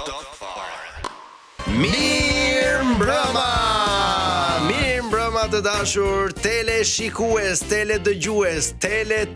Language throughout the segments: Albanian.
Top Fire. Mirëmbrëma të dashur, tele shikues, tele dëgjues, tele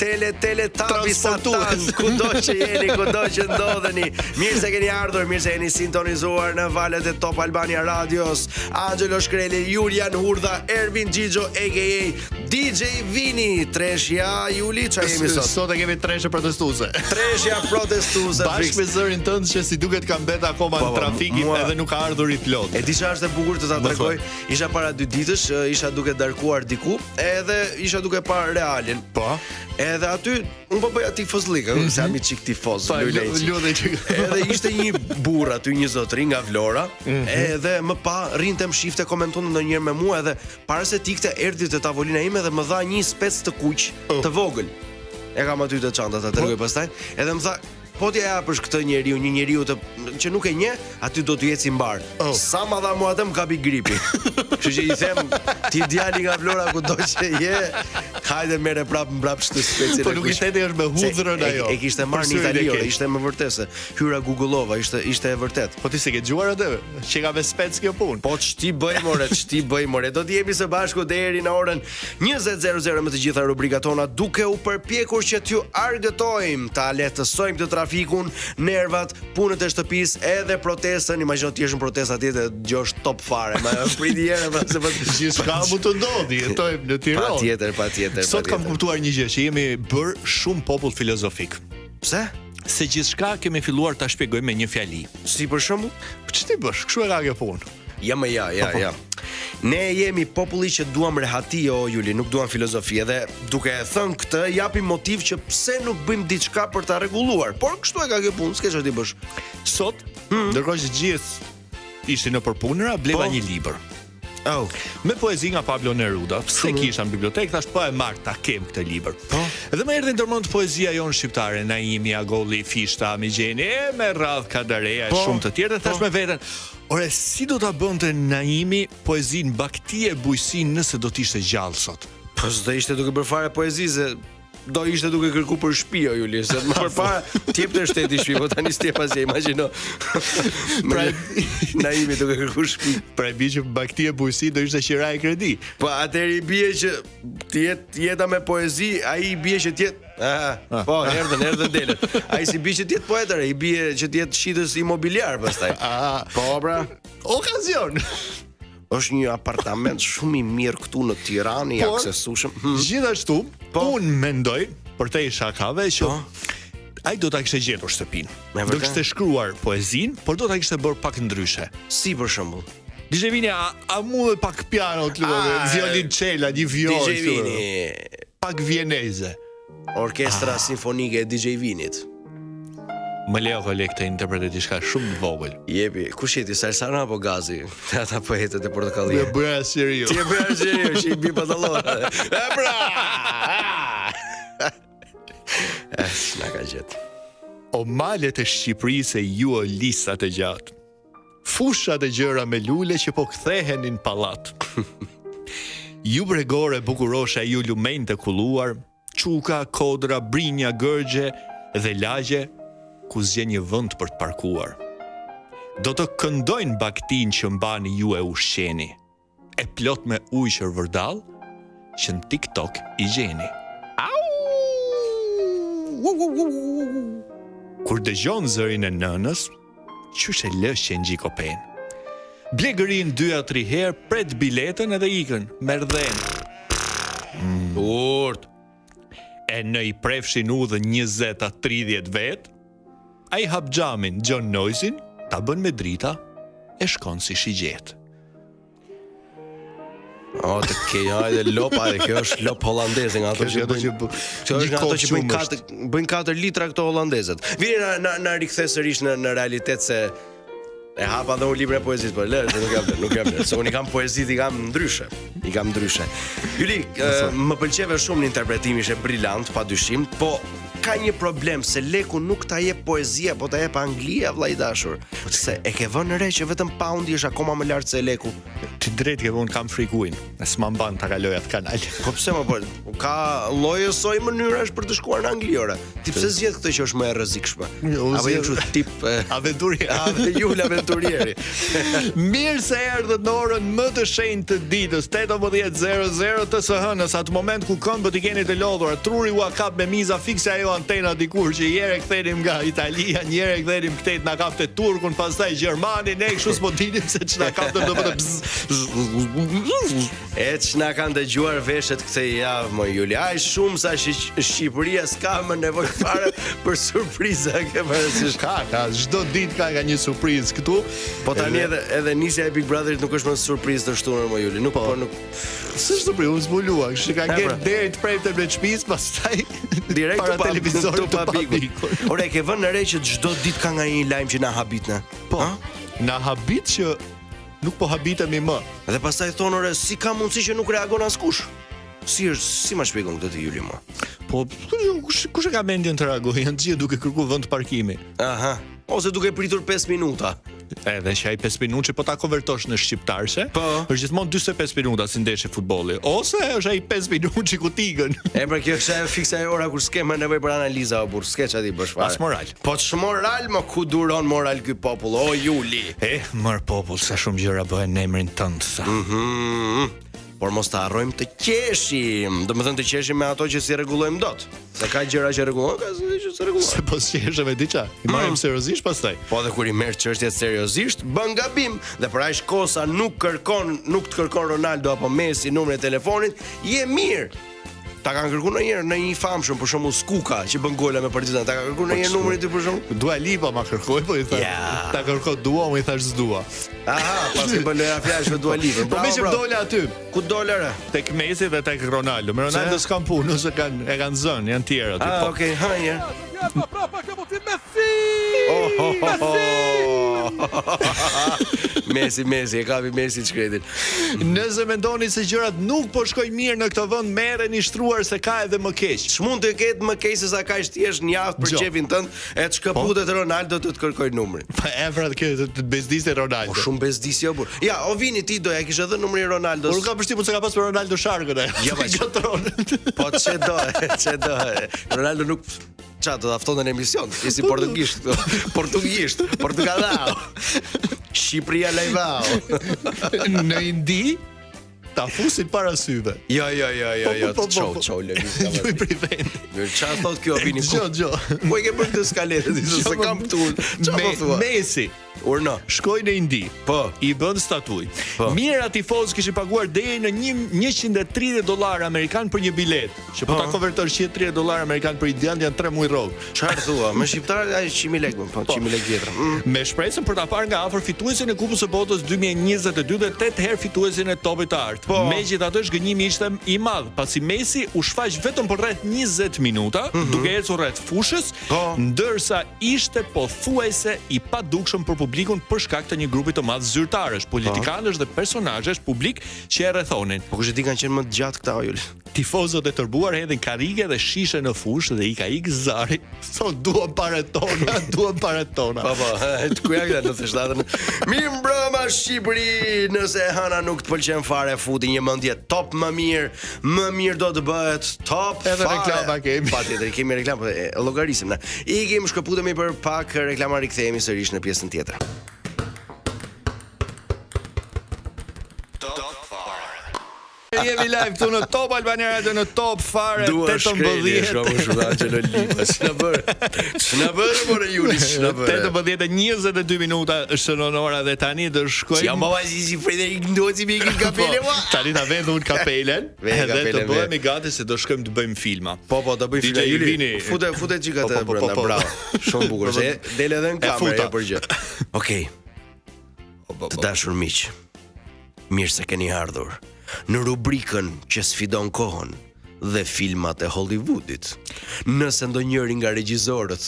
tapisatan, kudo që jeni, kudo që ndodheni. Mirë se keni ardhur, mirë se jeni sintonizuar në valët e Top Albania Radios. Angelo Shkreli, Julian Hurdha, Ervin Gjigjo, a.k.a. DJ Vini. Treshja, Juli, çfarë jemi sot? Sot e kemi treshje protestuese. Treshja protestuese. Bashkë me zërin tënd që si duket ka mbet akoma në trafikit edhe nuk ka ardhur i plot. E di çfarë është e bukur të ta tregoj. Isha para 2 ditësh, isha duke darkuar diku, edhe isha duke parë Realin. Po. Edhe aty un po bëja tifozlik, se jam i çik tifoz, Edhe ishte një burr aty, një zotëri nga Vlora, edhe më pa rrinte më shifte, komentonte ndonjëherë me mua, edhe para se tikte erdhi te tavolina ime dhe më dha një spec të kuq, të vogël. E kam aty te çanta, ta tregoj pastaj, edhe më tha, po t'ja japësh këtë njeriu, një njeriu që nuk e njeh, aty do t'u eci mbar. Sa ma dha mua atë më kapi gripi. Kështu që i them, ti djali nga Vlora kudo që je, hajde merre mbrap këtë specin. Po nuk ishte është me hudhrën ajo. E kishte marrë në Itali, ishte më vërtet se hyra Google-ova, ishte e vërtet. Po ti s'e ke dëgjuar atë? Që ka me spec kjo punë. Po ç'ti bëj more, Do të jemi së bashku deri në orën 20:00 me të gjitha rubrikat tona, duke u përpjekur që t'ju argëtojmë, ta lehtësojmë të trafikun, nervat, punët e shtëpisë, edhe protestën. Imagjino ti je në protestë atje dhe dëgjosh Top Fare, më priti herë se po gjithçka mund të ndodhi, jetojmë në Tiranë. Patjetër. Sot kam kuptuar një gjë, që jemi bër shumë popull filozofik. Pse? Se gjithçka kemi filluar ta shpjegojmë me një fjali. Si për shembull? Ç'ti bësh? Kështu e ka kjo punë. Ja. Ne jemi populli që duam rehati, Juli, nuk duam filozofi, edhe duke e thënë këtë, japim motiv që pse nuk bëjmë diçka për ta rregulluar. Por kështu e ka kjo punë, s'ke çfarë ti bësh. Sot, ndërkohë që gjithë ishin në përpunëra, bleva një libër. Me poezi nga Pablo Neruda. Pse kisha në bibliotekë, thash po e marr ta kem këtë libër. Dhe më erdhi ndërmend poezia jonë shqiptare, Naimi, Agolli, Fishta, Migjeni, me radh Kadareja e shumë të tjerë, dhe thash me veten, ore, si do ta bënte Naimi poezinë Bakti e bujësinë nëse do të ishte gjallë sot? Po s'do ishte duke bërë fare poezi, se do ishte duke kërku për shtëpi, Juli, se më përpara t'jepte shteti shtëpi, po tani s'tjep asgjë, imagjino. Naimi duke kërku shtëpi. Pra e bie që Bakti e bujësi do ishte qira e kredi. Po atëherë i bie që jeta me poezi, ai i bie që po, erdhën delet. Ai si bie që të jetë poetër, i bie që të jetë shitës imobiliar pastaj. Po pra, okazion. Është një apartament shumë i mirë këtu në Tiranë, i aksesueshëm. Gjithashtu, unë mendoj për te shakave që ai do ta kishte gjetur shtëpinë. Do kishte shkruar poezinë, por do ta kishte bërë pak ndryshe. Si për shembull? DJ Vini, a mund pak piano të lutem, violoncella, një violë. DJ Vini, pak vieneze. Orkestra simfonike e DJ Vinit. Më leo kolek të interpretet diçka shumë të vogël. Jepi, kush jeti, Salsana apo Gazi? Ata poetët e Portokallia. Ti e bëra serios. Që i bi pantallon. Na ka gjetë. O malet e Shqipërisë e ju o lisat e gjatë. Fushat e gjëra me lule që po kthehenin pallat. Ju bregore bukurosha, ju lumenj të kulluar, çuka, kodra, brinja, gërgje dhe lagje, ku zgje një vend për të parkuar. Do të këndojnë Baktin që mbani ju e ushqeni, e plot me ujë shërvërdall që në TikTok i gjeni. Kur dëgjon zërin e nënës, qysh e lësh që ngji kopen. Blegërin 2-3 herë, pret biletën edhe ikën, merr dhen. Urt. E në i prefshin udhë 20-30 vet, ai hap xhamin John Noisin, ta bën me drita e shkon si shigjet. Të kej, hajde lopa, kjo është lop hollandeze nga ato që bëjnë 4 litra këto hollandezët. Vini na rikthe sërish në realitet, se e hapa dhe unë librin e poezisë, po nuk jam lërë, se unë i kam poezit, i kam ndryshe. Juli, më pëlqeve shumë në interpretim, ishe brillant, pa dyshim, po ka një problem se leku nuk ta jep poezia, po ta jep Anglia, vllai dashur. Se e ke vënë re që vetëm poundi është akoma më lart se leku. Ti drejt ke unë kam frikuin. S'ma mban ta kaloj atë kanal. Po pse më po? Ka lloje soi mënyrash për të shkuar në Angli ora. Ti pse zgjedh këtë që është më e rrezikshme? Apo je kështu tip aventurier. Jul aventurieri. Mirë se erdhët në orën më të shenjtë të ditës, 18:00 TSH-n, atë moment ku këmbët i keni të lodhura, truri u kap me miza fikse ajo antena dikur që njëherë kthenim nga Italia, njëherë kthenim këtej na kapte Turkun, pastaj Gjermanin, ne kështu s'po dinim se ç'na kapte E ç'na kanë dëgjuar veshet këtë javë më Juli. Ai shumë sa Shqipëria s'ka më nevojë fare për surpriza, ke parasysh. Ka çdo ditë ka një surprizë këtu. Po tani edhe nisja e Big Brotherit nuk është më surprizë të shtunë më Juli. Nuk. S'është surprizë, unë zbuluar. Kështu ka gjetë deri të prejtë në shtëpis, pastaj direkt para televizorit të papikur. Ore, ke vënë në re që çdo ditë ka nga një lajm që na habitne. Po. Na habit që nuk po habitemi më. Dhe pastaj thonë ore, si ka mundësi që nuk reagon askush? Si ma shpjegon këtë ti Juli më? Po, kush e ka mendjen të reagojë? Janë gjithë duke kërkuar vend parkimi. Aha. Ose duke pritur 5 minuta. Edhe që ai 5 minutë që po ta konvertosh në shqiptarse, është gjithmonë 45 minuta si ndeshje futbolli. Ose është ai 5 minutë që ku tigën. Pra kjo është ajo fiksa e ora kur s'ke më nevojë për analiza o burr, s'ke çati bësh fare. As moral. Po ç'moral më ku duron moral ky popull, o Juli. Mër popull, sa shumë gjëra bëhen në emrin tënd sa. Por mos ta harrojmë të qeshim. Domethënë të qeshim me ato që si rregullojmë dot. Se ka gjëra që rregullojnë, ka që s'e rregullojnë. Se po qeshë me diçka. I marrim seriozisht pastaj. Po dhe kur i merr çështjet seriozisht, bën gabim. Dhe për aq kosa nuk të kërkon Ronaldo apo Messi numrin e telefonit, je mirë. Ta kanë kërkuar ndonjëherë në një famshëm, për shembull Skuka, që bën gola me Partizan. Ta kanë kërkuar ndonjëherë numrin e tij për shembull. Dua Lipa ma kërkoi, po i tha. Ta kërkoi dua, unë i thash s'dua. Aha, pasi bën loja flash me Dua Lipa. Po më shumë dola aty. Ku dolare? Tek Messi dhe tek Ronaldo. Me Ronaldo s'kan punë, ose kanë zënë, janë tjerë aty. Ah, okay, hajë. Messi, e kapi Messi shkretin. Nëse mendoni se gjërat nuk po shkojnë mirë në këtë vend, merreni shtruar se ka edhe më keq. Ç'mund të ketë më keq se sa kaq thjesht një javë për çefin tënd, e të shkëputet Ronaldo të kërkoj numrin. Po pra kjo të bezdisë Ronaldo. Po shumë bezdisje o burr. Ja, o vini ti doja kishe dhënë numrin e Ronaldos. Por ka përshtypur se ka pas për Ronaldo sharkën ai. Ja, po ç'do. Ronaldo nuk çato afton në emision, si portugisht, Portugalao. Shqipëria lajvao. Në Indi ta fusin para syve. Jo, çau lëviz. Ju i priveni. Çfarë thot kjo opini? Gjo. Po e ke bërë këtë skaletë, se kam këtu. Çfarë thua? Messi Urno. Shkoi në Indi. Po. I bën statuj. Mira tifozë kishin paguar deri në $130 amerikan për një bilet. Që po ta konvertosh $130 amerikan për ideal janë 3 muaj rrogë. Çfarë thua? Me shqiptarët ai 100.000 lekë, po 100.000 lekë vjetër. Me shpresën për ta parë nga afër fituesin e Kupës së Botës 2022 dhe 8 herë fituesin e Topit të Artë. Megjithatë zgënjimi ishte i madh, pasi Messi u shfaq vetëm për rreth 20 minuta, duke ecur rreth fushës, ndërsa ishte pothuajse i padukshëm për publikun për shkak të një grupi të madh zyrtarësh, politikanësh dhe personazhesh publik që e rrethonin. Po kush e di kanë qenë më të gjatë këta Juli. Tifozët e tërbuar hedhin karrige dhe shishe në fushë dhe i ka ik zari. Duam paret tona. Po, ku ja këta 97-ën. Mirë mbrëma Shqipëri, nëse Hana nuk të pëlqen fare futi një mendje top më mirë do të bëhet top. Edhe reklama kemi. Patjetër, kemi reklam, po llogarisim na. Ikim, shkëputemi për pak reklama, rikthehemi sërish në pjesën tjetër. Jemi live këtu në Top Albania Radio në Top Fare 18. Ç'na bërë more Juli, ç'na bërë. 18:22 minuta është sonora dhe tani do shkojmë. Ja mova si Frederik Ndoci me ikën kapele. Tani na vjen dhun kapelen. Edhe do bëhemi gati se do shkojmë të bëjmë filma. Po, do bëj filma Juli. Fute çikat e brenda, bravo. Shumë bukur. Se del edhe në kamerë për gjë. Okej. Të dashur miq. Mirë se keni ardhur në rubrikën që sfidon kohën dhe filmat e Hollywoodit. Nëse ndonjëri nga regjisorët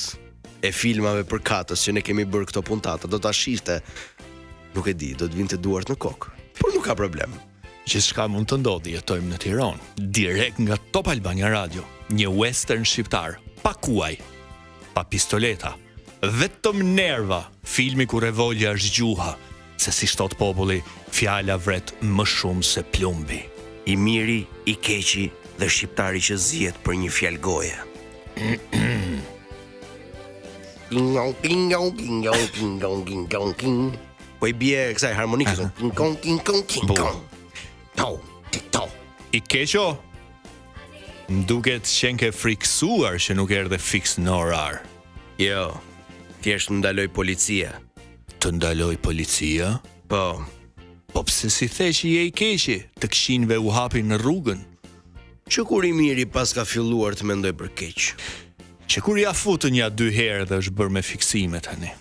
e filmave për katës që ne kemi bërë këto puntata do ta shihte, nuk e di, do të vinte duart në kokë. Por nuk ka problem. Gjithçka mund të ndodhi, jetojmë në Tiranë, direkt nga Top Albania Radio, një western shqiptar pa kuaj, pa pistoleta, vetëm nerva, filmi ku revolja është gjuha, se si shtot populli, fjala vret më shumë se plumbi. I miri, i keqi dhe shqiptari që zihet për një fjalë goje. Po i bie kësaj harmonikës. I keqo? M'duket qenë ke friksuar që nuk erdhe fiks në orar. Jo, thjesht më ndaloj policia. Të ndaloj policia? Po, Po pse si the që je i keqi, të këshinve u hapin në rrugën? që kur i miri pas ka filluar të mendoj për keq. Që kur ja futën ja 2 herë dhe është bërë me fiksime tani.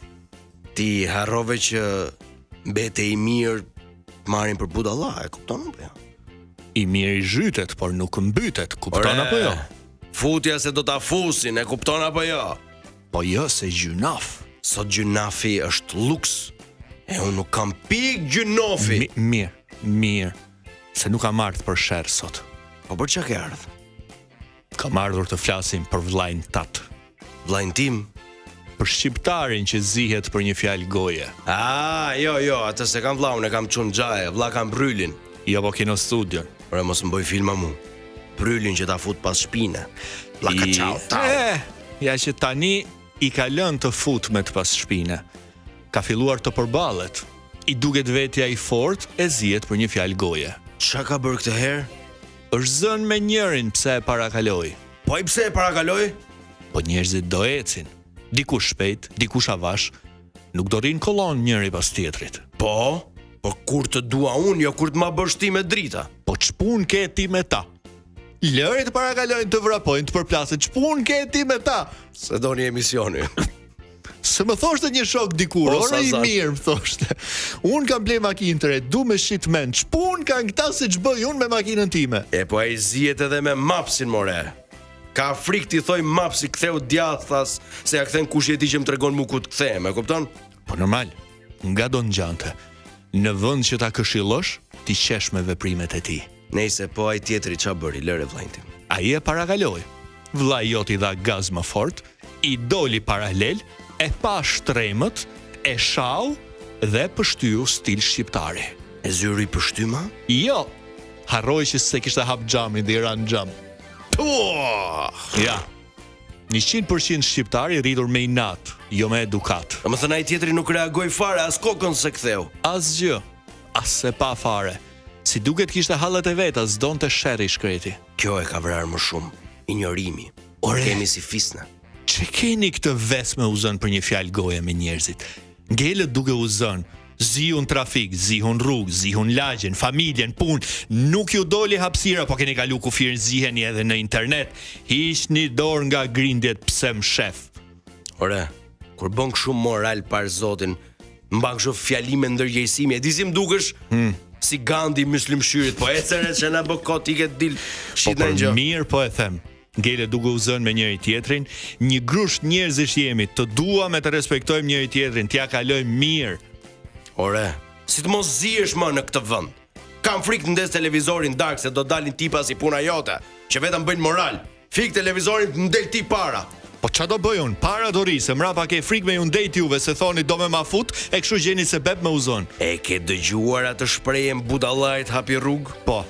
Ti harrove që mbete i mirë marrin për budalla, e kupton apo jo? I mirë i zhytet, por nuk mbytet, kupton apo jo? Futja se do ta fusin, e kupton apo jo? Po jo se gjynaf. Sot gjynafi është luks. E unë nuk kam pik gjynofi. Mirë. Se nuk kam ardhur për sherr sot. Po për çka ke ardhur? Kam ardhur të flasim për vllajin tat. Vllajin tim? Për shqiptarin që zihet për një fjalë goje. Jo, atë se kam vllaun, e kam çun xhaje, vlla kam Brylin. Jo, po kino studion. Ora mos mboj filma mu. Brylin që ta fut pas shpine. Vlla ka çau. Ja që tani i ka lënë të fut me të pas shpine. Ka filluar të përballet. I duket vetja i fort e zihet për një fjalë goje. Çka ka bërë këtë herë? Është zënë me njërin pse e parakaloi. Po i pse e parakaloi? Po njerëzit do ecin. Dikush shpejt, dikush avash. Nuk do rin kolon njëri pas tjetrit. Po kur të dua unë, jo kur të ma bësh ti me drita. Po ç'pun ke ti me ta? Lëri të parakalojnë të vrapojnë të përplasin. Ç'pun ke ti me ta? Se do një emisioni. Se më thoshte një shok dikur, ora i mirë më thoshte. Unë kam ble makinë të re, du me shitmen. Ç'pun kanë këta se ç'bëj unë me makinën time? E po ai zihet edhe me mapsin more. Ka frikë ti thoj mapsi ktheu djathas se ja kthen kush e di që më tregon mu ku të kthehem, e kupton? Po normal, nga do ngjante. Në vend që ta këshillosh, ti qesh me veprimet e tij. Nëse po ai tjetri ç'a bëri, lëre vllajin tim. Ai e parakaloi. Vllai jot i dha gaz më fort, i doli paralel, e pa shtremët, e shau dhe pështyu stil shqiptari. E zyri pështyma? Jo, harroi që se kishte hap xhamin dhe i ran xham. Ja, 100% shqiptari rritur me inat, jo me edukat. Do të thënë ai tjetri nuk reagoi fare as kokën se ktheu. Asgjë, as se pa fare. Si duket kishte hallet e veta, s'donte sherri shkreti. Kjo e ka vrarë më shumë, injorimi. Ore, kemi si fisna. Që keni këtë vesme u zën për një fjalë goje me njerëzit? Ngelët duke u zën, zihun trafik, zihun rrugë, zihun lagjen, familjen, punë, nuk ju doli hapësira, po keni kalu kufir ziheni edhe në internet, hiqni dorë nga grindjet pse më shef. Ore, kur bën shumë moral par Zotin, mbak kështu fjalime ndërgjegjësimi, e dizim dukesh si Gandhi myslimshyrit, po ecën që na bë kot i ke dil shit në gjë. Po mirë po e them. Ngele duke u zënë me njëri tjetrin, një grusht njerëzish jemi, të duam e të respektojmë njëri tjetrin, t'ja kalojmë mirë. Ore, si të mos zihesh më në këtë vend. Kam frikë të ndes televizorin dark se do dalin tipa si puna jote, që vetëm bëjnë moral. Fik televizorin të ndel ti para. Po qa do bëj unë? Para do ri, se mrapa ke frikë me ju ndejt juve se thoni do me ma fut, e kështu gjeni se beb me uzon. E ke dëgjuar atë shprehjen budallajt hapi rrugë? Po.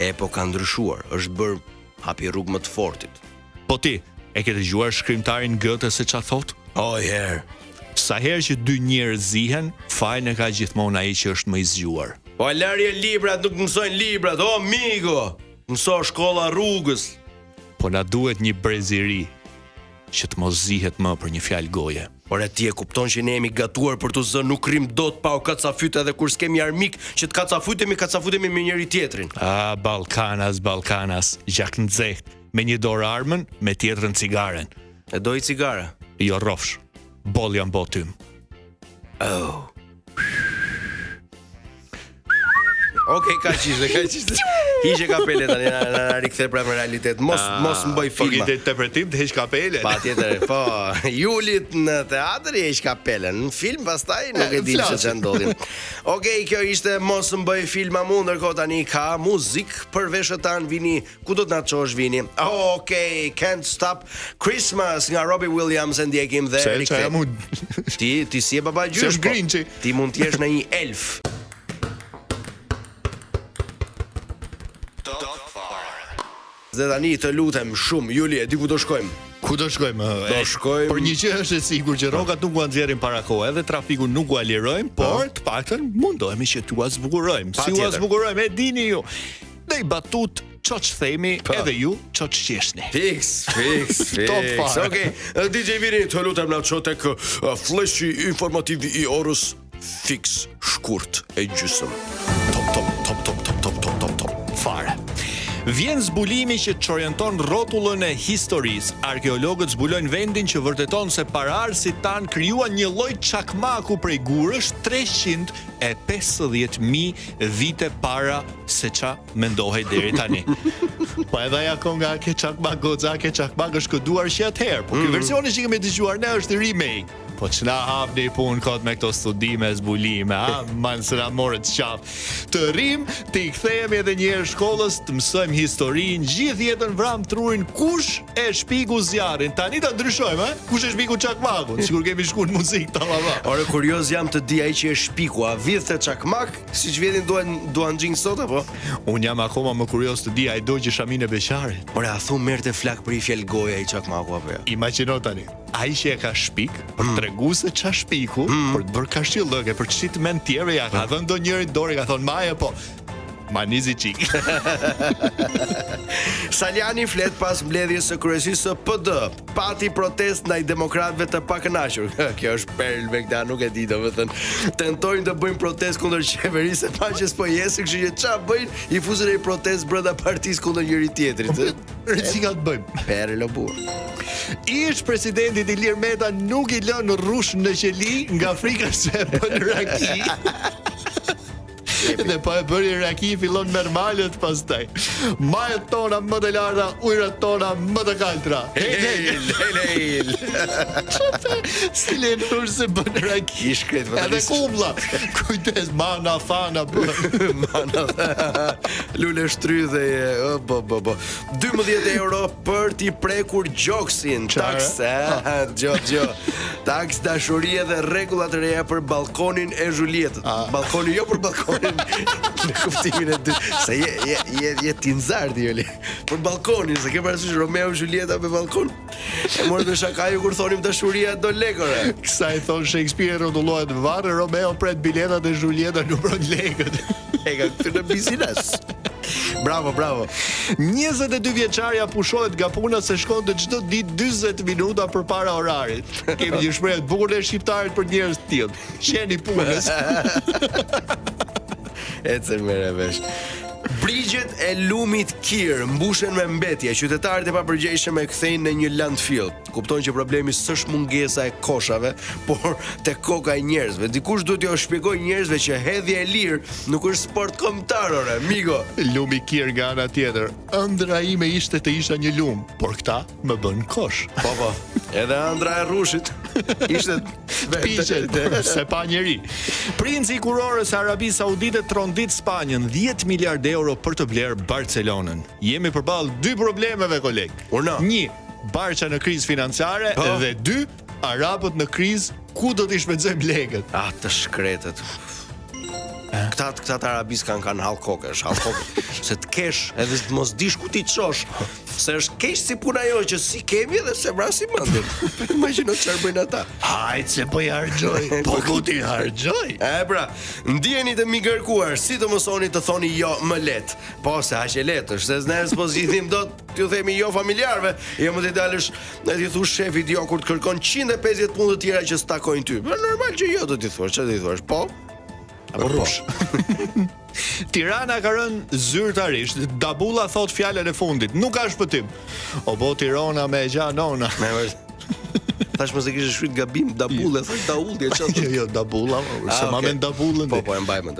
E po ka ndryshuar, është bërë hapi rrugë më të fortit. Po ti, e ke dëgjuar shkrimtarin Goethe se qa thot? Herë. Sa herë që 2 njerëz zihen, fajin e ka gjithmonë ai që është më i zgjuar. Po larje librat, nuk mësojnë librat, o migo. Mëso shkolla rrugës. Po na duhet një breziri që të mos zihet më për një fjalë goje. Ore ti e kupton që ne jemi gatuar për të zënë, nuk rrim dot pa u kacafyt edhe kur s'kemi armik që të kacafutemi me njëri tjetrin. Balkanas, gjak nxeht, me një dorë armën, me tjetrën cigaren. E doj cigara? Jo rrofsh. Boll jam botym. Okej, ka qishte. Hiqe kapele tani na rikthe pra në realitet. Mos mboj filma. Po interpretim të heq kapelen. Patjetër, po. Julit në teatr i heq kapelen. Në film pastaj nuk e di se ç'a ndodhin. Okej, kjo ishte mos mboj filma mu, ndërkohë tani ka muzik për veshët tan, vini ku do të na çosh vini. Okej, Can't Stop Christmas nga Robbie Williams e ndjekim dhe Ti si e baba gjysh, po. Ti mund të jesh në një elf. Dhe tani të lutem shumë, Juli, e di ku do shkojmë? Ku do shkojmë? Do shkojmë. Por një gjë është e sigurt që rrogat nuk u nxjerrin para kohë, edhe trafiku nuk u alirojmë, por të paktën mundohemi që t'u zbukurojmë. Si u zbukurojmë, e dini ju. Dhe i batut çoç themi, edhe ju çoç qeshni. Fix. Okej, DJ Vini, të lutem na ço tek fleshi informativ I orës fix shkurt e gjysmë. Top. Fare. Vjen zbulimi që çorienton rrotullën e historisë. Arkeologët zbulojnë vendin që vërteton se paraardhësit tan krijuan një lloj çakmaku prej gurësh 350.000 vite para se ça mendohej deri tani. Po edhe ajo konga ke çakmak goxha, ke çakmak është këduar që atëherë, po ky versioni që kemi dëgjuar ne është remake. Po ç'na hapni punë kot me këto studime zbulime, man se na morët qaf. Të rrim, të I kthehemi edhe një herë shkollës, të mësojmë historinë, gjithë jetën vram trurin kush e shpiku zjarrin. Tani ta ndryshojmë, kush e shpiku çakmakun? Sigur kemi shkuar në muzikë tallava. Ore kurioz jam të di ai që e shpiku, a vjedhte çakmak, siç vjedhin duan xhing sot apo? Un jam akoma më kurioz të di ai do që shamin e beqarit. Ore a thu merrte flak për I fjal goja I çakmaku apo jo? Imagjino tani. Ai që e ka shpik, për tregu se qa shpiku, për të bërë kashillëke, për çit men tjerë ja ka dhënë ndonjëri dorë, ka thonë maje po. Manizi qik. Saliani flet pas mbledhjes së kryesisë së PD. Pati protest ndaj demokratëve të pakënaqur. Kjo është perl me këta, nuk e di domethënë. Tentojnë të bëjnë protest kundër qeverisë, paqes po jesë, kështu që ç'a bëjnë? I fuzën në protest brenda partisë kundër njëri tjetrit. Rëndësika të bëjmë. Perl o burr. Ish presidenti Ilir Meta nuk I lënë rrush në qeli nga frika se bën raki. Dhe po e bëri raki fillon merr malët pastaj. Majët tona më të larta, ujërat tona më të kaltra. Hel. Si lënë se bën raki. Shkret edhe kumlla. Kujdes, mana fana bën. Lule shtrydhe. Po. 12 euro për t'i prekur gjoksin. Taks, gjo. Taks dashurie dhe rregullat e reja për balkonin e Julietës. Balkoni jo për balkonin në kuptimin e dytë. Se je tinzar Joli. Për balkonin, se ke parasysh Romeo e Julieta me balkon. E morë të shakaju kur thonim dashuria do lekore. Kësa I thonë Shakespeare rrotullohet varë, Romeo pret biletat e Julieta numron lekët. E ka këtu në bizines. Bravo. 22 vjeçarja pushohet nga puna se shkonte çdo ditë 40 minuta përpara orarit. Kemi një shprehje të bukur të shqiptarit për njerëz të tillë. Qeni punës. Ecën merë vesh. Brigjet e lumit Kir mbushen me mbetje. Qytetarët e papërgjegjshëm e kthejnë në një landfill. Kuptojnë që problemi s'është mungesa e koshave, por te koka e njerëzve. Dikush duhet t'ju shpjegojë njerëzve që hedhja e lirë nuk është sport kombëtar, ore, migo. Lumi Kir nga ana tjetër. Ëndra ime ishte të isha një lum, por këta më bën kosh. Po. Edhe ëndra e rrushit ishte piqet se pa njeri. Princi I kurorës Arabisë Saudite trondit Spanjën 10 miliard euro për të blerë Barcelonën. Jemi përballë dy problemeve, koleg. Një, Barça në krizë financiare dhe 2, arabët në krizë ku do t'i shpenzojmë lekët. Të shkretët. Këta të Arabis kanë hall kokë. Se të kesh edhe të mos dish ku ti çosh. Se është keq si puna jo që si kemi dhe se vrasi mendin. Imagjino çfarë bëjnë ata. Hajt se po I harxoj. Po ku ti harxoj? Pra, ndjeni të migërkuar, si të mësoni të thoni jo më lehtë. Po se aq e lehtë është, se njerëz po zgjidhim dot t'ju themi jo familjarëve, jo më të dalësh e ti thush shefit jo kur të kërkon 150 punë të tjera që s'takojnë ty. Normal që jo do t'i thuash, çfarë do t'i thuash? Po. Apo rrush. Tirana ka rënë zyrtarisht. Dabulla thot fjalën e fundit. Nuk ka shpëtim. O bo Tirana me gjanona. Tash mos e kishe shkruajt gabim, Dabulla, thot Daullja çfarë? Jo, Dabulla, se ma men Dabullën. Po, e mbajmën.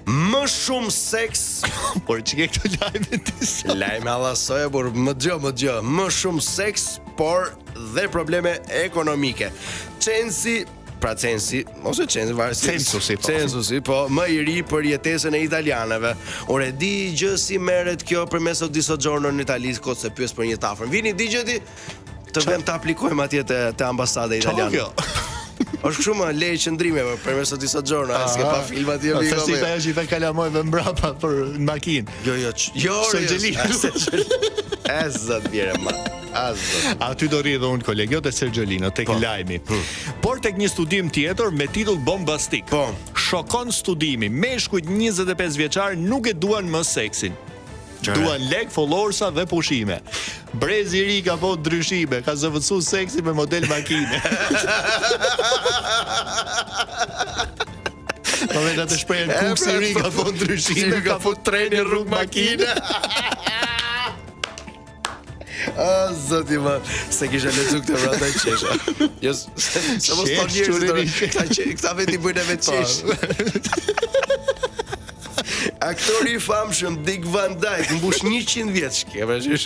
Më shumë seks. Por çike këto lajme ti. Lajme allasoja, por më gjë. Më shumë seks, por dhe probleme ekonomike. Censi, ose censusi, po, më i ri për jetesën e italianëve. Ore, di gjë si merret kjo përmes di soggiorno në Itali, kot se pyes për një tafër. Vini digjeti të vëm të aplikojmë atje te ambasada italiane. Është shumë lejë qëndrime përmes di soggiorno, s'ke pa filma ti ajo. Tash ajo që i thë kalamojve mbrapa për në makinë. Jo. Sergjelinë. Zot vjerë ma. Aty do rri edhe unë kolegjo te Sergjolino tek lajmi. Por tek një studim tjetër me titull bombastik. Po. Shokon studimi, meshkujt 25 vjeçar nuk e duan më seksin. Duan lek, folorsa dhe pushime. Brezi i ri ka po ndryshime, ka zëvendësuar seksi me model makine. Po vetë të shprehen kuksi i ri ka po ndryshime, ka po treni rrugë makine. Zoti ma, se kisha lexuar këtë vrata qesha. Jo, se mos të njerëz këta veti bëjnë vetë qesh. Aktori i famshëm Dick Van Dyke mbush 100 vjeç, ke parasysh?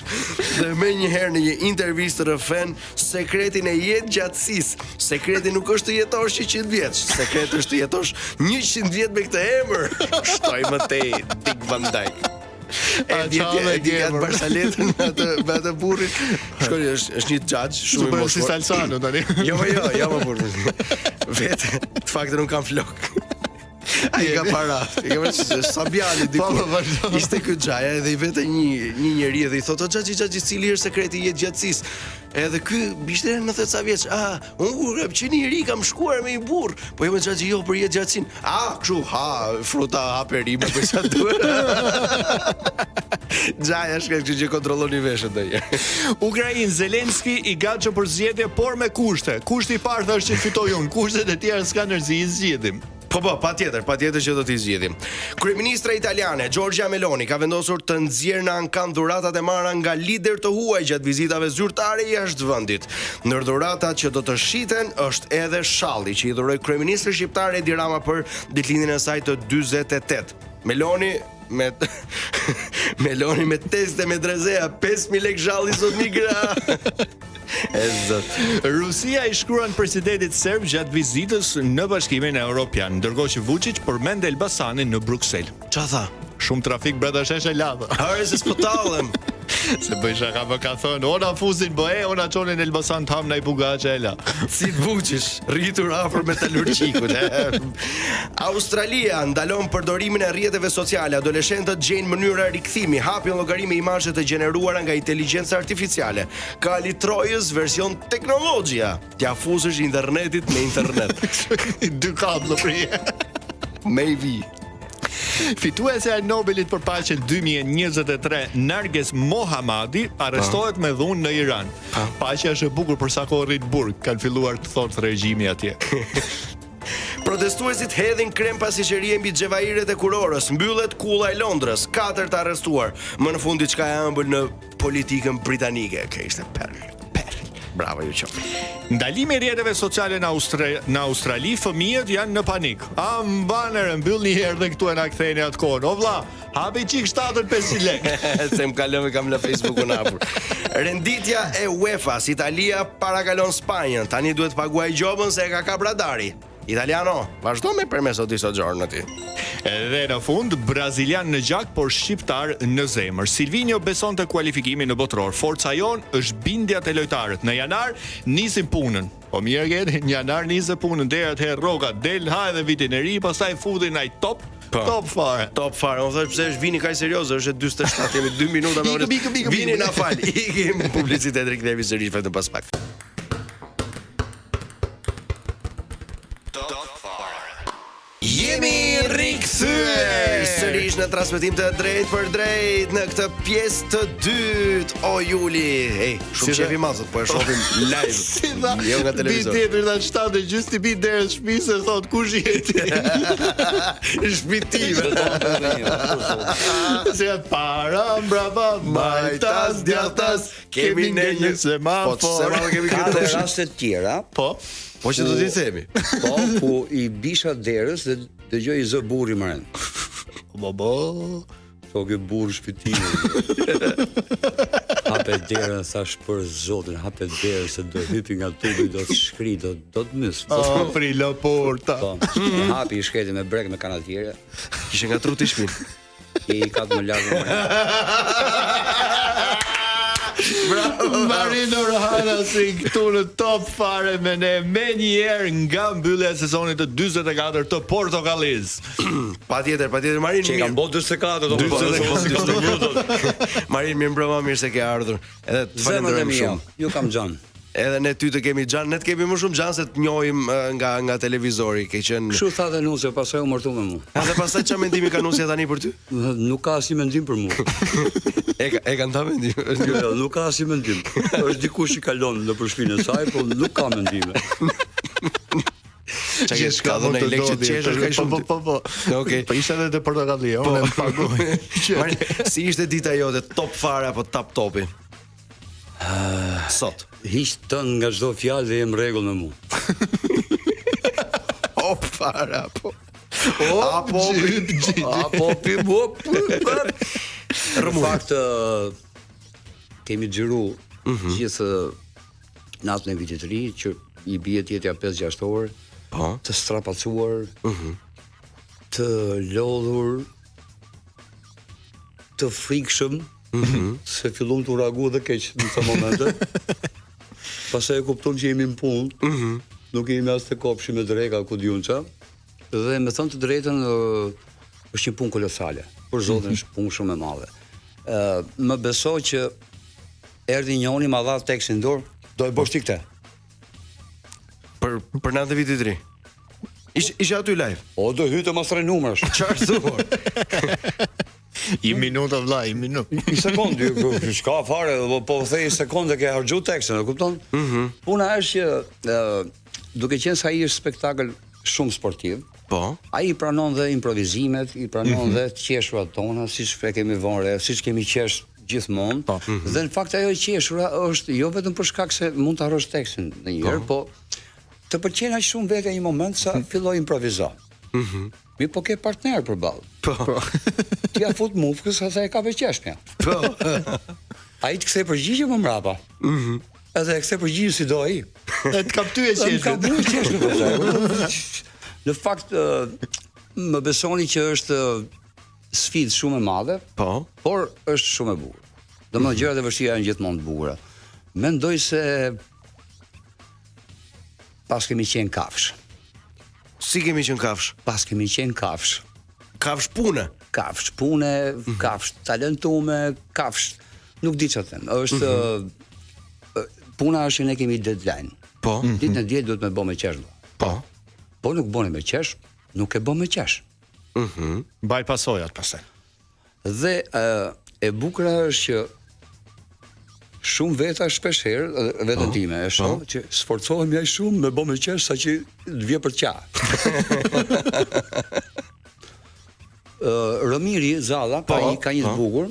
Dhe më njëherë në një intervistë rrëfen sekretin e jetë gjatësisë. Sekreti nuk është të jetosh 100 vjeç, sekreti është të jetosh 100 vjet me këtë emër. Shtoj më tej Dick Van Dyke. E di atë Barsaletën me atë burrin. Shkoj, është një judge shumë i moshur. Si Salsano tani. Jo më burrin. Vetë, të faktë nuk kam flok. Ai ka para. Sabiani diku. Ishte ky xhaja edhe i vete një njeri dhe i thotë xhaxhi cili është sekreti i jetë gjatësisë. Edhe ky ishte 90 sa vjeç. Unë qeni i ri kam shkuar me një burr. Po jo me xhaxhi jo për jetë gjatësinë. Kështu, fruta haperime për sa duhet. Xhaja është kështu që kontrollon i veshët ndonjëherë. Ukrainë, Zelenski i gatshëm për zgjedhje, por me kushte. Kushti i parë thashë që fitoj unë, kushtet e tjera s'ka ndërzi, i zgjedhim. Po, patjetër që do t'i zgjidhim. Kryeministra italiane Giorgia Meloni ka vendosur të nxjerrë në ankan dhuratat e marra nga lider të huaj gjatë vizitave zyrtare jashtë vendit. Ndër dhuratat që do të shiten është edhe shalli që i dhuroi kryeministri shqiptar Edi Rama për ditëlindjen e saj të 48. Meloni me teste me drezea 5.000 lek shalli sot migra. Rusia i shkruan presidentit serb gjatë vizitës në Bashkimin Evropian, ndërkohë që Vučić përmend Elbasanin në Bruksel. Ç'a tha? Shumë trafik brenda sheshe lavë. Se s'potallem. Se bëj shaka më ka thënë, ona fuzin bëhe, ona qonin Elbasan të ham na i bugace ela. Si Vučić, rritur afër metalurgjikut. Australia ndalon përdorimin e rrjeteve sociale. Adoleshentët gjejnë mënyra rikthimi, hapin llogarime imazhe të gjeneruara nga inteligjenca artificiale. Kali Trojës version teknologjia. T'ja fuzësh internetit me internet. 2 kablo prije. Maybe. Fituesja e Nobelit për paqen 2023, Narges Mohammadi, arrestohet me dhunë në Iran. Paqja është e bukur për sa kohë rrit burg, kanë filluar të thotë regjimi atje. Protestuesit hedhin krem pasqyrie mbi xhevairet e kurorës, mbyllet kulla e Londrës, 4 të arrestuar. Më në fund diçka e ëmbël në politikën britanike. Ishte perl. Bravo ju qof. Ndalimi i rrjeteve sociale në Australi, fëmijët janë në panik. Mbanere, mbyll një herë dhe këtu e na ktheni atë kohën. O vlla, hapi çik 7.500 lekë. Se më kalon kam në Facebook-un hapur. Renditja e UEFA-s, Italia parakalon Spanjën. Tani duhet paguaj gjobën se e ka kap radari. Italiano, vazhdo me permeso di soggiorno ti. Edhe në fund, brazilian në gjak, por shqiptar në zemër. Silvinho beson të kualifikimin në botror. Forca jon është bindja te lojtarët. Në janar nisim punën. Po mirë gjet, në janar nisë punën deri atëherë rroga del ha edhe vitin e ri, pastaj futin ai top fare. Top fare. Unë thash pse është vini kaq serioz, është 47, jemi 2 minuta më. Vini na fal. Ikim publicitet rikthehemi sërish vetëm pas pak. Jemi rikthyer sërish në transmetim të drejt për drejt në këtë pjesë të dytë. O Juli, shumë qefi mazot, po e shohim live. Jo nga televizor. Bi tjetër ta 7:30 ti bi derës shtëpisë thot kush jeti? Shpitime. Se para brava majtas djathtas kemi ne një semafor. Po semafor kemi këto raste të tjera. Po që do t'i themi. Po, ku i bisha derës dhe dëgjoj zë burri më rend. Po ky burr shpëtimi. Hape derën, thash për Zotin, hape derën se do hypi nga tubi, do të shkri, do të mys. Apri la porta. Po, hapi i shketi me brek me kanatiere. Kishe nga truti shpinë. I ka të më largë. Bravo, Marino Rohana si këtu në top fare me ne menjëherë nga mbyllja e sezonit të 44 të Portokallis. Patjetër, Marin. Që kanë bërë 44 Marin, mirë mbrëma, mirë se ke ardhur. Edhe të falenderojmë shumë. Ju kam Xhan. Edhe ne ty të kemi Xhan, ne të kemi më shumë Xhan se të njohim nga televizori, ke qenë. Kështu tha dhe Nusja, pastaj u martu me mua. Edhe pastaj çfarë mendimi ka Nusja tani për ty? Nuk ka asnjë mendim për mua. E kanë ta mendim. Jo, nuk ka asnjë mendim. Është dikush i kalon nëpër shpinën e saj, po nuk ka mendime. Çka ka dhënë lekë çeshësh ka shumë. Po. Okej. Po ishte edhe te Portokalli, unë më paguaj. Marin, si ishte dita jote, top fare apo top topi? Sot. Hiq tën nga çdo fjalë dhe jem rregull me mua. Top fare apo Në fakt kemi xhiru gjithë natën e vitit të ri që i bie tjetja 5-6 orë, të strapacuar, të lodhur, të frikshëm, se fillon të uragu dhe keq në të momente. Pastaj e kupton që jemi në punë, nuk jemi as të kopshim me dreka ku diun ça. Dhe me thënë të drejtën është një punë kolosale. Për Zotin është punë shumë e madhe. Më beso që erdhi njëri ma dha tekstin dorë, do e bësh ti këtë. Për natë vitit të ri. Ishe aty live. O do hyte mos rre numrash. Çfarë thua? I minuta vlla, i minutë. I sekondë, s'ka fare, po thej sekondë ke harxhu tekstin, e kupton? Puna është që duke qenë se ai është spektakël shumë sportiv. Po. Ai pranon dhe improvizimet, i pranon dhe të qeshurat tona, siç kemi vënë re, siç kemi qesh gjithmonë. Dhe në fakt ajo qeshura është jo vetëm për shkak se mund të harrosh tekstin ndonjëherë, po të pëlqen aq shumë vetë një moment sa filloi improvizo. Mi po ke partner përballë. Po. Ti ja fut mufkës sa e ka veçeshmja. Po. Ai të kthej përgjigje më mbrapa. Edhe e kthej përgjigje si do ai. E të kaptye qeshën. Ka bërë qeshën. Në fakt më besoni që është sfidë shumë e madhe, por është shumë e bukur. Domethënë gjërat e vështira janë gjithmonë të bukura. Mendoj se pas kemi qenë kafsh. Si kemi qenë kafsh? Pas kemi qenë kafsh. Kafsh pune. Kafsh pune, kafsh talentume, kafsh nuk di çfarë them. Është puna është që ne kemi deadline. Po. Ditën e diel duhet me bë me qesh. Po. Po nuk bëni me qesh, nuk e bë me qesh. Mbaj pasojat pastaj. Dhe e bukura është që shumë veta shpesh herë vetën time e shoh që sforcohemi aq shumë me bë me qesh saqë të vje për qa. Romiri Zalla ka një të bukur,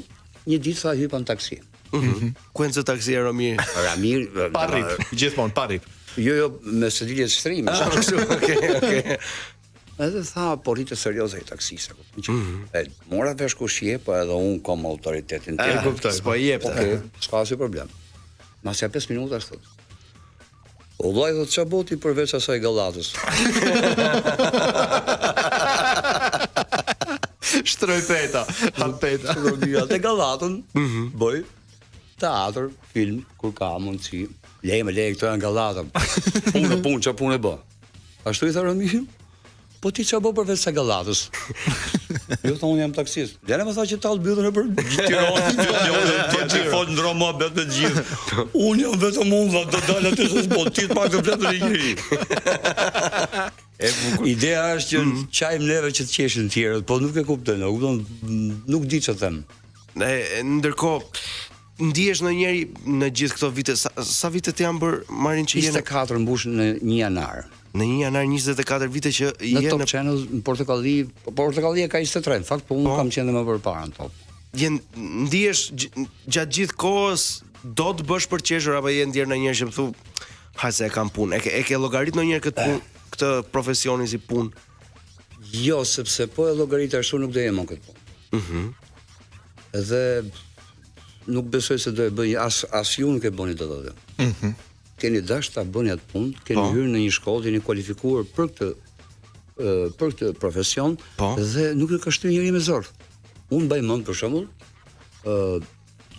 një ditë tha hypa në taksi. Ku e taksia Romiri? Ramir Parrip, gjithmonë parrip. Jo, me sedilje ekstreme. Okej. Edhe tha, po rritë serioze i taksisë. Mora vesh kush je, po edhe unë kam autoritetin tjerë. Kuptoj. S'po jep. S'ka asnjë problem. Mas ja 5 minuta thot. O vllai do të ç'a boti përveç asaj gallatës. Shtroj peta, hapeta. Te gallatën, bëj teatr, film, kur ka mundësi. Lejme këto janë gallatën. Punë, ç'a punë bë. Ashtu i tha Romiri. Po ti ç'a bë përveç sa gallatës? Jo, thonë unë jam taksist. Dera më tha që tall mbyllën e për Tiranë, ti fol ndro mohabet me gjithë. Unë jam vetëm unë, do dal aty se s'po ti të pak të fletë në njëri. Ideja është që çajm neve që të qeshin të tjerët, po nuk e kuptoj, nuk di ç'a them. Ndërkohë ndihesh ndonjëri në gjithë këto vite, sa vite të janë bër Marin që jeni? 24 mbush në 1 janar. Në 1 janar 24 vite që je në Top Channel në Portokalli. Portokalli ka 23, në fakt, po unë kam qenë më përpara në Top. Ndihesh gjatë gjithë kohës do të bësh për qeshur apo je ndjer ndonjëherë që më thu, hajse e kam punë. E ke llogarit ndonjëherë këtë punë, këtë profesionin si punë? Jo, sepse po e llogarit ashtu nuk do jem këtë punë. Edhe nuk besoj se do e bëj as ju nuk e bëni dot atë. Keni dash ta bëni atë punë, keni hyrë në një shkollë, jeni kualifikuar për këtë profesion dhe nuk e ka shtyr njëri me zor. Unë mbaj mend për shembull,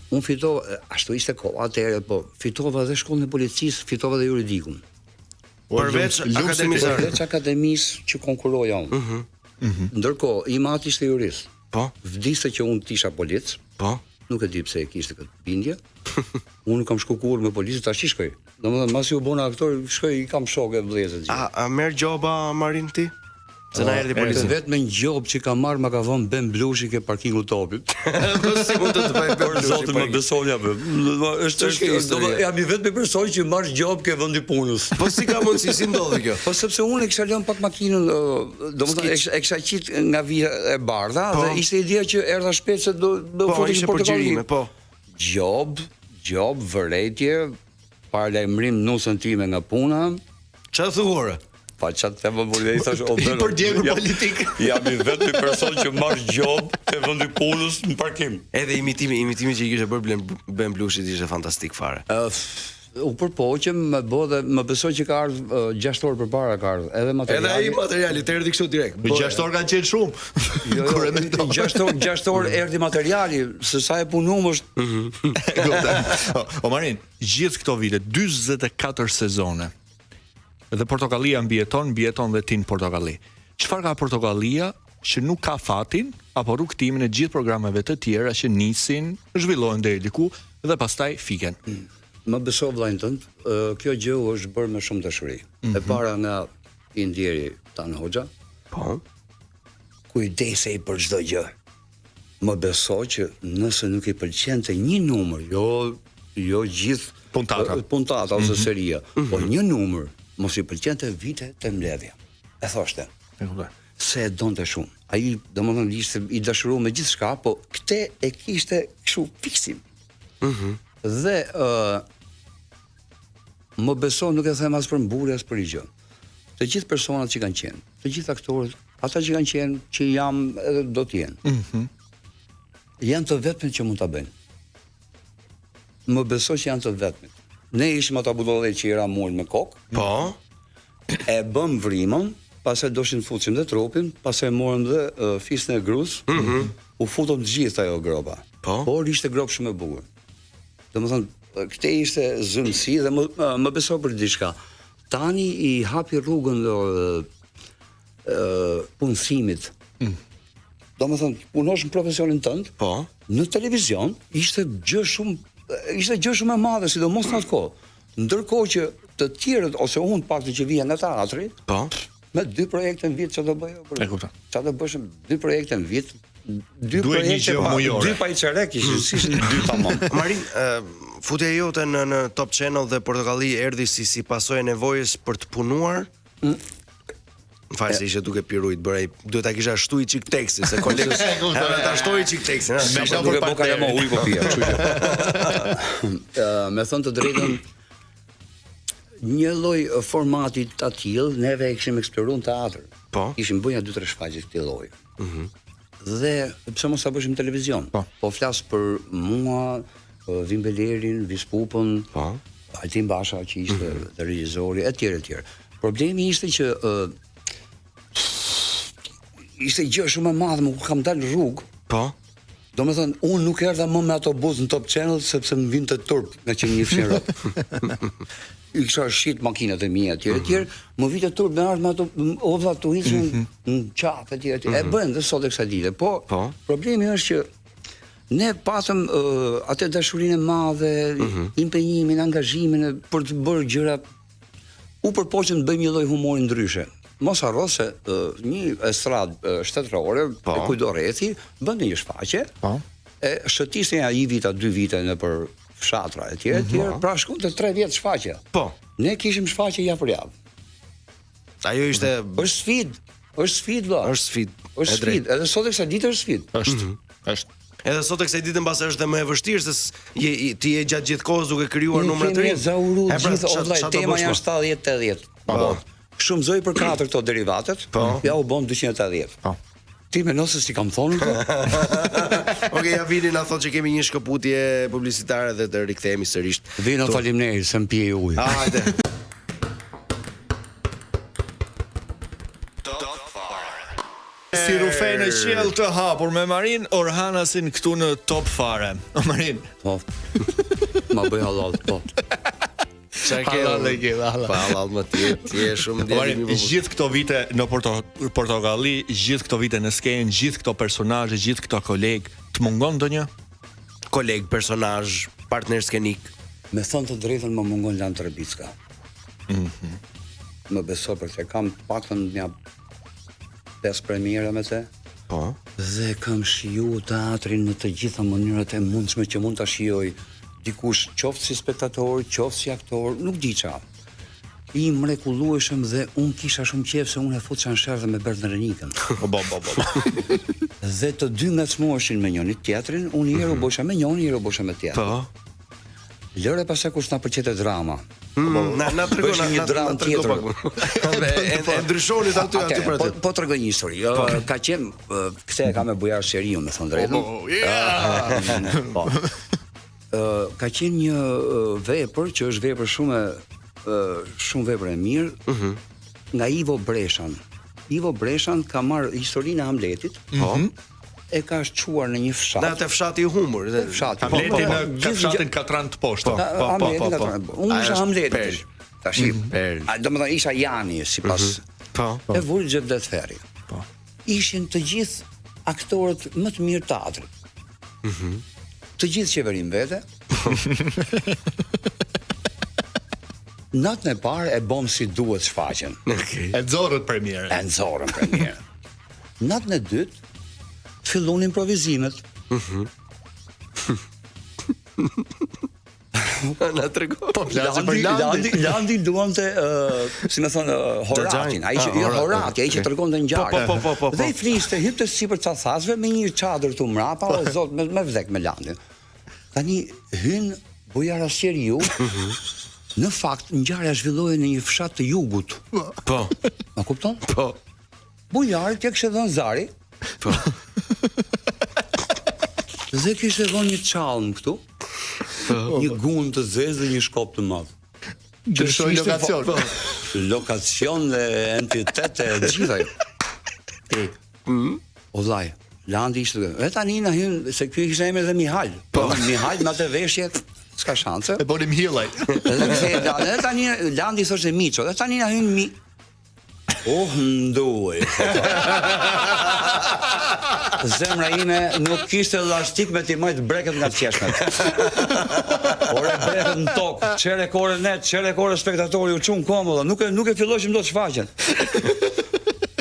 unë fitova, ashtu ishte koha atëherë, po fitova dhe shkollën e policisë, fitova dhe juridikun. Përveç akademisë që konkuroja unë. Ndërkohë, i mati ishte jurist. Po. Vdiste që unë tisha polic. Po. Nuk e di pse e kishte këtë bindje. Unë kam shkuar me policë, tash i shkoj. Domethënë, mbasi u bona aktor, shkoj i kam shokë vëllezër gjithë. A merr gjoba Marin ti? Se na erdhi policia. Vetëm një gjop që ka marrë ma ka vënë Ben Blushi ke parkingu topit. Po si mund të bëj Ben Blushi? Zotë më besoni apo. Jam i vetmi person që marr gjop ke vendi punës. Po si ka mundësi, si ndodhi kjo? Po sepse unë e kisha lënë pak makinën, domethënë e kisha qit nga vija e bardha dhe ishte ideja që erdha shpejt se do futesh në portokallime. Po. Gjob, vërejtje, paralajmërim nusën time nga puna. Çfarë thuare? Pa çat të më bëj tash o I përdjegur politik. Jam i vetmi person që marr gjob te vendi punës në parkim. Edhe imitimi që i kishte bërë Ben Blushit ishte fantastik fare. U përpoqem, më besoj që ka ardhur 6 orë përpara ka ardhur, edhe materiali. Edhe ai materiali të erdhi kështu direkt. 6 orë kanë qenë shumë. Kur e mendoj 6 orë erdhi materiali, se sa e punum është. O Marin, gjithë këto vite, 44 sezone. Dhe Portokallia mbijeton dhe ti në Portokalli. Çfarë ka Portokallia që nuk ka fatin apo rrugtimin e gjithë programeve të tjera që nisin, zhvillohen deri diku dhe pastaj fiken? Më beso vllajën tënd, kjo gjë është bërë me shumë dashuri. E para nga i ndjeri Tan Hoxha. Po. Kujdesej për çdo gjë. Më beso që nëse nuk i pëlqente një numër, jo gjithë puntata ose seria, po një numër mos i pëlqente vite të mbledhja. E thoshte. Se e donte shumë. Ai domethënë ishte i dashuruar me gjithçka, po këtë e kishte kështu fiksim. Dhe më beson, nuk e them as për mburje as për gjë. Të gjithë personat që kanë qenë, të gjithë aktorët, ata që kanë qenë, që jam edhe do të jenë. Janë të vetmit që mund ta bëjnë. Më beso që janë të vetmit. Ne ishim ata budollet që i ra mul me kokë. Po. E bëm vrimën, pastaj doshin futsim dhe trupin, pastaj morëm dhe fisën e grus. U futëm të gjithë ajo gropa. Po. Por ishte grop shumë e bukur. Domethënë, këtë ishte zëmsi dhe më beso për diçka. Tani i hapi rrugën punësimit. Domethënë, punosh në profesionin tënd. Po. Në televizion ishte gjë shumë e madhe, sidomos në atë kohë. Ndërkohë që të tjerët ose unë paktën që vija nga teatri, po, me 2 projekte në vit çfarë do bëj? E kuptoj. Çfarë do bësh 2 projekte në vit? 2 projekte mujore. 2 pajçerek ishin 2 tamam. Marin, futja jote në Top Channel dhe Portokalli erdhi si pasojë nevojës për të punuar. Në fakt se ishte duke pirujt, duhet ta kisha shtuaj çik tekstin, se kolegës ta shtoi çik tekstin, Sa duke boka jam ujë po pija, kështu që. Me thënë të drejtën, një lloj formati të tillë neve e kishim eksploruar në teatr. Po. Kishim bëja 2-3 shfaqje të këtij lloji. Dhe pse mos ta bëshim në televizion? Po flas për mua, Vimbelerin, Vispupën, po, Altin Basha që ishte regjizori etj. Problemi ishte që ishte gjë shumë e madhe, më kur kam dalë në rrugë. Po. Domethënë, unë nuk erdha më me autobus në Top Channel sepse më vinte turp nga që njifshin rrot. I kisha shit makinat e mia etj. Më vinte turp me ardh me ato ovlla të hiqen në qafë etj. E bën dhe sot e kësaj dite. Po, problemi është që ne patëm atë dashurinë e madhe, impenjimin, angazhimin për të bërë gjëra. U përpoqëm të bëjmë një lloj humori ndryshe. Mos harro se një estradë shtetërore e kujdo rrethi bën një shfaqje. E shëtisnin ai vita 2 vite nëpër fshatra etj. Pra shkonte 3 vjet shfaqje. Po. Ne kishim shfaqje javë për javë. Ajo ishte është sfidë. Është sfidë. Edhe sot e kësaj dite është sfidë. Është. Edhe sot e kësaj dite mbas është dhe më e vështirë se ti je gjatë gjithë kohës duke krijuar numra të rinj. Ne zauru gjithë tema janë 70-80. Shumëzoj për 4 këto derivatet, ja u bën 280. Po. Ti me nëse si kam thonë këto? Okej, ja vini na thotë që kemi një shkëputje publicitare dhe të rikthehemi sërish. Vino faleminderit se më pije ujë. Hajde. Si rufe në qiell të hapur me Marin Orhanasin këtu në Top Fare. Marin. Po. Ma bëj halal, po. Halal e ke, halal. Pa halal më ti je shumë Marin, gjithë këto vite në Portokalli, gjithë këto vite në skenë, gjithë këto personazhe, gjithë këto koleg, të mungon ndonjë? Koleg, personazh, partner skenik. Me thonë të drejtën më mungon Lan Trebicka. Më beso për se kam paktën një 5 premiera me te. Po. Dhe kam shiju teatrin në të gjitha mënyrat e mundshme që mund ta shijoj dikush, qoftë si spektator, qoftë si aktor, nuk di çfarë. I mrekullueshëm dhe unë kisha shumë qejf se unë e futësha në sherrë me Bert Renikën. Po. Dhe të dy ngacmoheshin me njëri teatrin, unë i herë u bësha me njëri, i herë u bësha me tjetrin. Po. Lëre pastaj kush na pëlqente drama. Na tregon një dramë tjetër. E ndryshonit aty për aty. Po tregoj një histori. Ka qenë kse e kam me Bujar Sheriu, me thënë drejtën. Po. Ka qenë një vepër që është vepër shumë vepër e mirë nga Ivo Breshan. Ivo Breshan ka marrë historinë e Hamletit, e ka shquar në një fshat. Në atë fshati i humbur, fshati. Hamleti në fshatin Katrant të poshtë. Unë isha Hamleti. Tash, domethënë isha Jani sipas. E vuri Xhevdet Ferri. Ishin të gjithë aktorët më të mirë teatrit. Të gjithë qeverin vete. Natën e parë e bom si duhet shfaqen. E nxorrët premierën. Natën e dytë fillon improvizimet. Na tregon. Po flasë për Landi duante, si më thonë, Horatin. Ai që Horati, ai që tregonte ngjarje. Po. Dhe i fliste, hypte sipër cafasve me një çadër tu mrapa, o zot me vdek me Landin. Tani hyn Bujar Sheriu. Në fakt ngjarja zhvillohej në një fshat të jugut. Po. Ma kupton? Po. Bujari t'ia kishte dhënë zari. Po. Dhe kishte dhënë një çallm këtu. Një gund të zezë dhe një shkop të madh. Ndryshoi lokacion. Lokacion dhe entitet e gjithaj. O vllai, Landi ishte. E tani na hyn se ky kishte emrin dhe Mihal. Po Mihal me atë veshje s'ka shanse. E bënim highlight. Edhe tani Landi thoshte Miço, dhe tani na hyn nduaj. Zemra ime nuk kishte elastik me t'i majt breket nga qeshmet. Ore breket në tokë, çere kore net, çere kore spektatori u çun komodo, nuk e filloshim dot shfaqjen.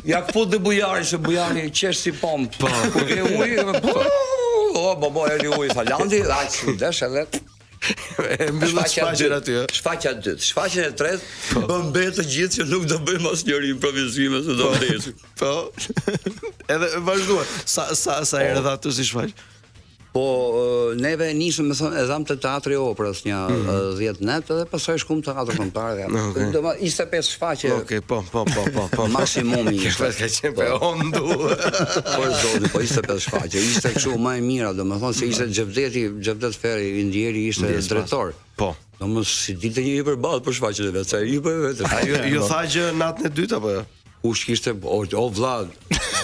Ja kput dhe Bujari, se Bujari qesh si pomp. Kur ke ujë, bo, erdhi uji sa Landi, aq desh edhe Mbyllet shfaqjen aty. Shfaqja e dytë, shfaqja e tretë bën bet të gjithë që nuk do bëjmë asnjëri improvizime se do vdesim. Po. Edhe vazhduan. Sa herë dha aty si shfaq? Po neve nisëm, me thonë, e dham të teatri operës një 10 net dhe pastaj shkum te teatri kombëtar. Domethënë 25 shfaqje. Okej, po. Maksimumi ishte. Ka qenë pe ondu. Po zoti, po 25 shfaqje. Ishte kështu më e mira, domethënë se ishte Xhevdet Ferri, Indieri ishte drejtor. Po. Domos si dilte një përballë për shfaqjen e vet, sa i bëj vetë. Ai ju tha që natën e dytë apo jo? Kush kishte o vllad,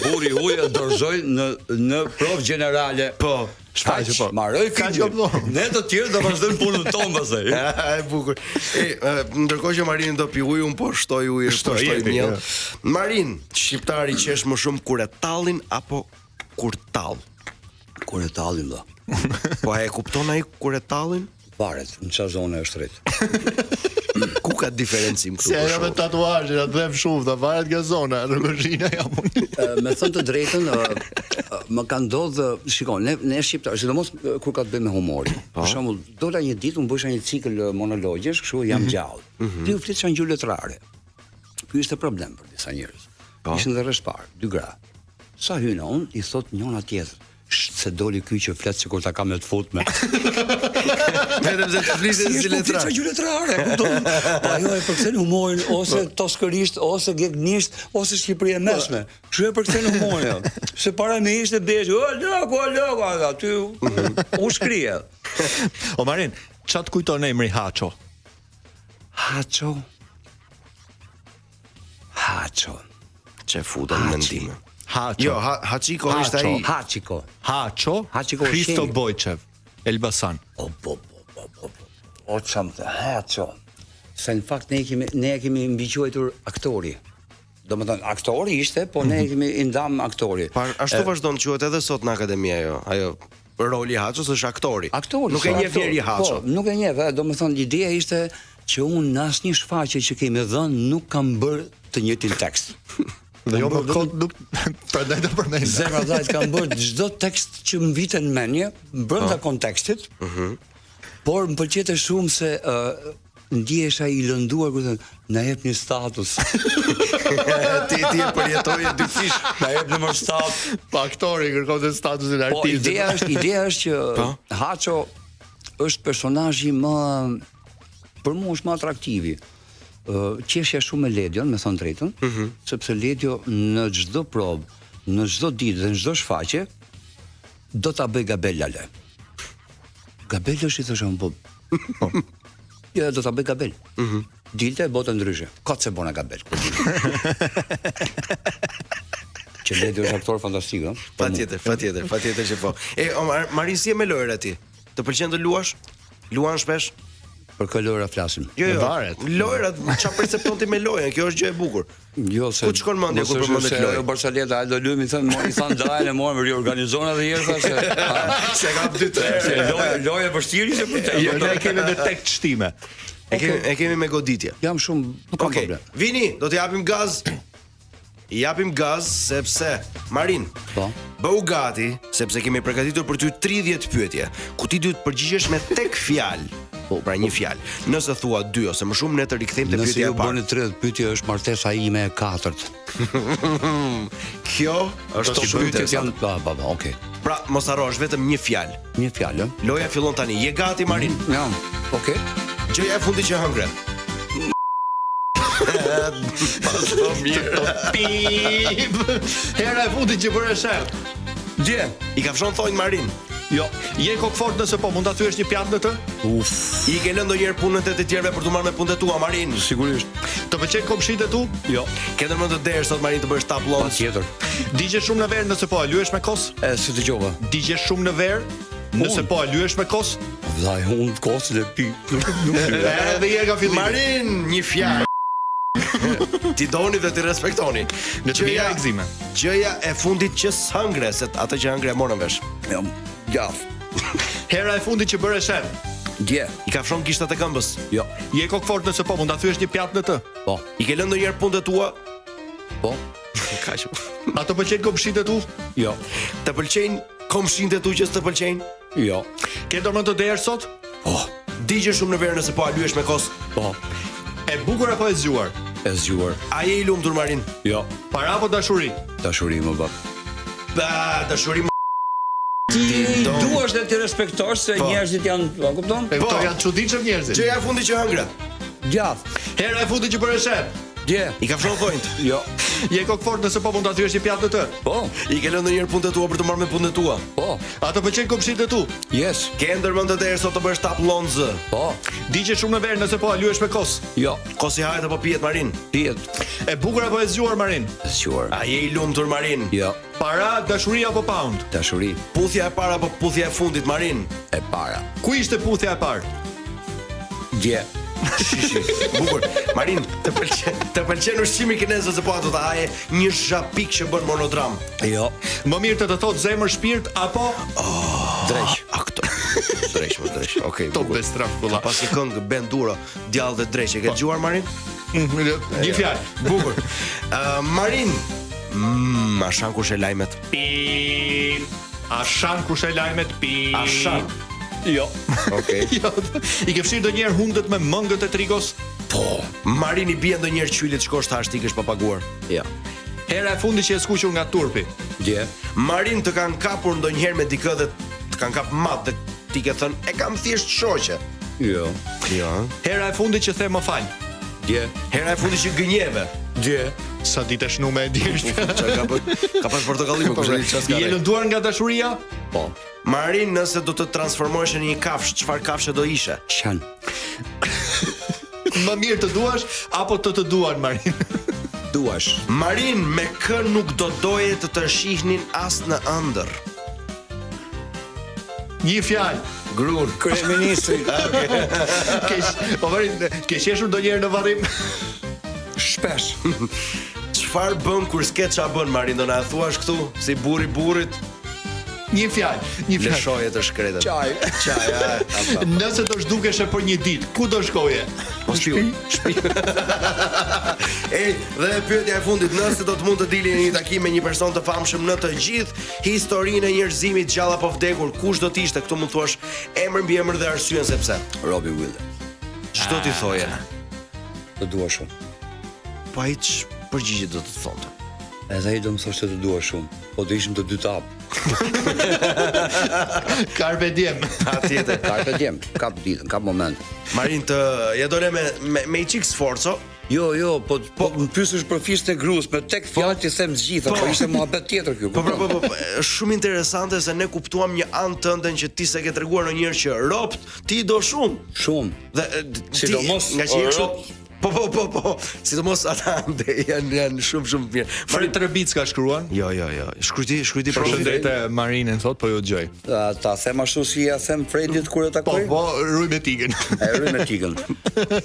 burri huaj dorëzoi në provë gjenerale. Po. Shfaqje po. Marroj film. Ne të tjerë do vazhdojmë punën tonë pastaj. E bukur. Ndërkohë që Marin do pi ujë, un po shtoj ujë, shtoj miell. Marin, shqiptari qesh më shumë kur e tallin apo kur tall? Kur e tallin do. Po e kupton ai kur e tallin? Varet, në çfarë zone është rrit. Ku ka diferencim këtu? Se ajo me tatuazhin, atë dhem shumë, ta varet nga zona, rrugëzhina jam unë. Me thënë të drejtën, më ka ndodhur, shikoj, ne shqiptarë, sidomos kur ka të bëjë me humorin. Për shembull, dola një ditë unë bësha një cikël monologjesh, kështu jam gjallë. Ti u flisha në gjuhë letrare. Ky ishte problem për disa njerëz. Ishin dhe rreth parë, 2 gra. Sa hyna unë, i thot njëna tjetër, se doli ky që flet sikur ta kam me të futme. Vetëm se të flisë si letrar. Si letrare, kupton? Po ajo e përkthen humorin ose toskërisht ose gegnisht ose Shqipëri e mesme. Kështu e përkthen humorin. Se para me ishte besh, logo, aty u shkrije. O Marin, çat kujton emri Haço? Haço. Çe futen mendime. Haço. Jo, Hachiko është ai. Hachiko. Haço. Hristo Bojçev, Elbasan. O çam të Haço. Se në fakt ne e kemi mbiquajtur aktori. Domethënë aktori ishte, po ne e kemi i ndam aktori. Ashtu vazhdon quhet edhe sot në akademi ajo roli i Haços është aktori. Nuk e njeh njeri Haço. Po, nuk e njeh, domethënë ideja ishte që unë në asnjë shfaqje që kemi dhënë nuk kam bërë të njëjtin tekst. Dhe jo më kod nuk prandaj të përmend. Zemra vllajt kam bërë çdo tekst që më viten në mendje brenda kontekstit. Por më pëlqente shumë se ndihesha i lënduar kur thënë na jep një status. Ti e përjetoje dy fish. Na jep numër status. Pa aktori kërkonte statusin Po artist. ideja është që Haço është personazhi më për mua është më atraktivi. Qeshja shumë me Ledion, me thënë drejtën, sepse Ledio në çdo provë, në çdo ditë dhe në çdo shfaqje do ta bëj Gabel Lale. Gabel është i thashëm po. Ja, do ta bëj Gabel. Dilte botë ndryshe. Ka se bona Gabel. Që Ledio është aktor fantastik, ëh. Patjetër që po. Marin si e me lojrat ti? Të pëlqen të luash? Luan shpesh? Për kë lojra flasim? Jo, varet. Lojrat, çfarë percepton ti me lojën? Kjo është gjë e bukur. Jo, se ku të shkon mendja kur përmendet lojë? Barsaleta, Aldo Lumi i thon dalë, morëm riorganizona dhe herë thashë. Se ka 2-3. Loja vështirë ishte për të. Jo, ne kemi edhe tek shtime. E kemi me goditje. Jam shumë, nuk kam problem. Vini, do të japim gaz. I japim gaz sepse Marin. Po. Bëu gati sepse kemi përgatitur për ty 30 pyetje, ku ti duhet përgjigjesh me tek fjalë. Po, pra një fjalë. Nëse thua 2 ose më shumë, ne të rikthejmë te pyetja e parë. Nëse ju bëni 30 pyetje është martesa ime e 4. Kjo është pyetjet janë okay. Pra, mos harrosh vetëm një fjalë. Një fjalë. Loja fillon tani. Je gati, Marin? Jam. Okay. Gjëja e fundit që hëngre. Paso mirë. Hera e fundit që bëre shert. Dje, i ka fshon thonjë Marin. Jo, je kokfort nëse po mund ta thyesh një pjatë në të? I ke lënë ndonjëherë punën te të tjerëve për të marrë me punët tua, Marin? Sigurisht. Të pëlqen komshitë tu? Jo. Ke ndërmend të derë sot Marin të bësh tap lunch? Patjetër. Digje shumë në verë nëse po a lyesh me kos? Si dëgjova. Digje shumë në verë nëse po a lyesh me kos? Vllai, unë kosën e pi. Nuk. Edhe herë ka fillim. Marin, një fjalë. Ti doni dhe ti respektoni. Në të mira egzime. Gjëja e fundit që s'hëngre, se atë që hëngre e morën vesh. Jam gjaf. Hera e fundit që bëre shen. Dje. I ka fshon gishtat e këmbës? Jo. Je kokfort nëse po mund ta thyesh një pjatë në të? Po. I ke lënë ndonjëherë punët tua? Po. Kaq. A të pëlqejnë komshitë tu? Jo. Të pëlqejnë komshinët e tu që s'të pëlqejnë? Jo. Ke ndërmend të derë sot? Po. Digje shumë në verë nëse po a lyesh me kos? Po. E bukur apo e zgjuar? E zgjuar. A je i lumtur, Marin? Jo. Para apo dashuri? Dashuri më bab. Dashuri më. Ti duash dhe ti respektosh se njerëzit janë, kupton? E këto janë çuditshëm njerëzit. Gjëja e fundit që hëngre. Gjaf. Hera e fundit që bëre shen. Dje. I ka fshon thonjt? Jo. Je kokfort nëse po mund ta thyesh një pjatë në të? Po. I ke lënë ndonjëherë punët tua për të marrë me punët tua? Po. A të pëlqejnë komshitë tu? Yes. Ke ndërmend të derë sot të bësh tap lunch? Po. Digje shumë në verë nëse po a lyesh me kos? Jo. Kosi hahet apo pihet, Marin? Pihet. E bukur apo e zgjuar, Marin? Zgjuar. A je i lumtur, Marin? Jo. Para, dashuri apo pound? Dashuri. Puthja e parë apo puthja e fundit, Marin? E para. Ku ishte puthja e parë? Dje. Shishi, bukur. Marin, të pëlqen ushqimi kinez ose po ato ta haje një zhapik që bën monodram? Jo. Më mirë të thotë zemër shpirt apo Dreq. Aktor. Dreq. Okej. top be strafkulla. Pas një këngë ben duro, djallë dhe dreq. E ke dëgjuar, Marin? Një fjalë. Bukur. Marin. A shan kush e lajmet? Pi. A shan kush e lajmet? Pi. A shan. Jo. Okej. Jo. I ke fshirë ndonjëherë hundët me mëngët e trigos? Po. Marin i bie ndonjëherë qylit shkosh tash ti kesh pa paguar? Ja. Hera e fundit që e skuqur nga turpi. Dje. Marin të kanë kapur ndonjëherë me dikë dhe të kanë kap mat dhe ti ke thënë e kam thjesht shoqe. Jo. Jo. Hera e fundit që the më fal. Dje. Hera e fundit që gënjeve. Dje. Sa ditë shnume e dish. Ka pas portokalli më kush e çfarë. Je lënduar nga dashuria? Po. Marin, nëse do të transformohesh në një kafshë, çfarë kafshë do ishe? Qen. Më mirë të duash apo të duan Marin? Duash. Marin, me kë nuk do doje të shihnin as në ëndër? Një fjalë. Grun. Kryeministri. Ke qeshur ndonjëherë në varrim? Shpesh. Çfarë bën kur s'ke ç'a bën, Marin, do na thuash këtu si burri burrit? Një fjalë. Lëshoje të shkretët. Qaj. Nëse do zhdukeshe për një ditë, ku do shkoje? Shtëpi. Ej, dhe pyetja e fundit, nëse do të mund të dilni në një takim me një person të famshëm në të gjithë historinë e njerëzimit, gjallë apo vdekur, kush do të ishte? Këtu mund thuash emër mbi emër dhe arsyen sepse. Robbie Williams. Ç'do t'i thoje? Të dua shumë. Po ai përgjigje do të thonte. Edhe ai do më thoshte të dua shumë, po do ishim të dy tap. Carpe diem. Atjetër. Carpe diem, kap ditën, kap moment. Marin, të ja dole me i çik sforco. Jo, po më pyesësh për fisht e gruas, me tek fjalë ti them të gjitha, po ishte muhabet tjetër kjo. Po, është shumë interesante se ne kuptuam një anë tënde që ti s'e ke treguar ndonjëherë që ropt ti do shumë. Shumë. Dhe sidomos nga që je kështu. Po. Sidomos ata janë shumë mirë. Fri Trebic ka shkruar? Jo. Shkruajti Përshëndetje Marinën thot, po ju dëgjoj. Ta them ashtu si ja them Fredit kur e takoj. Po, ruj me tigën. Ruj me tigën.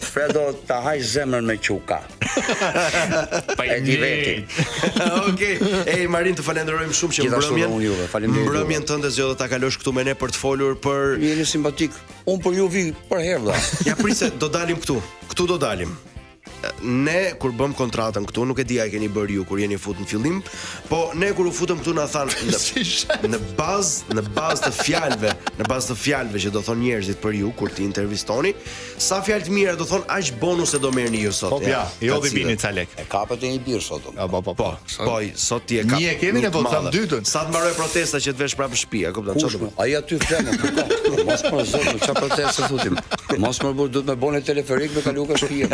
Fredo ta haj zemrën me quka. Pa e di veti. Okej. Ej Marin, të falenderojmë shumë që mbrëmjen tënde zgjodhe ta kalosh këtu me ne për të folur për. Jeni simpatik. Unë për ju vi për herë valla. Ja prise, do dalim këtu. Këtu do dalim. Ne kur bëm kontratën këtu, nuk e di a e keni bërë ju kur jeni fut në fillim, po ne kur u futëm këtu na thanë në bazë të fjalëve që do thonë njerëzit për ju kur ti intervistoni, sa fjalë të mira do thonë aq bonus e do merrni ju sot. Po ja, jo vi bini ca lek. E kapet e një birë sot. Po, sot ti e kap. Një e kemi ne po tham dytën. Sa të mbaroj protesta që të vesh prapë në shtëpi, a kupton çfarë? Ai aty flenë. Mos më zot, çfarë proteste thotim. Mos më bëj duhet me bënë teleferik me kaluka shtëpia.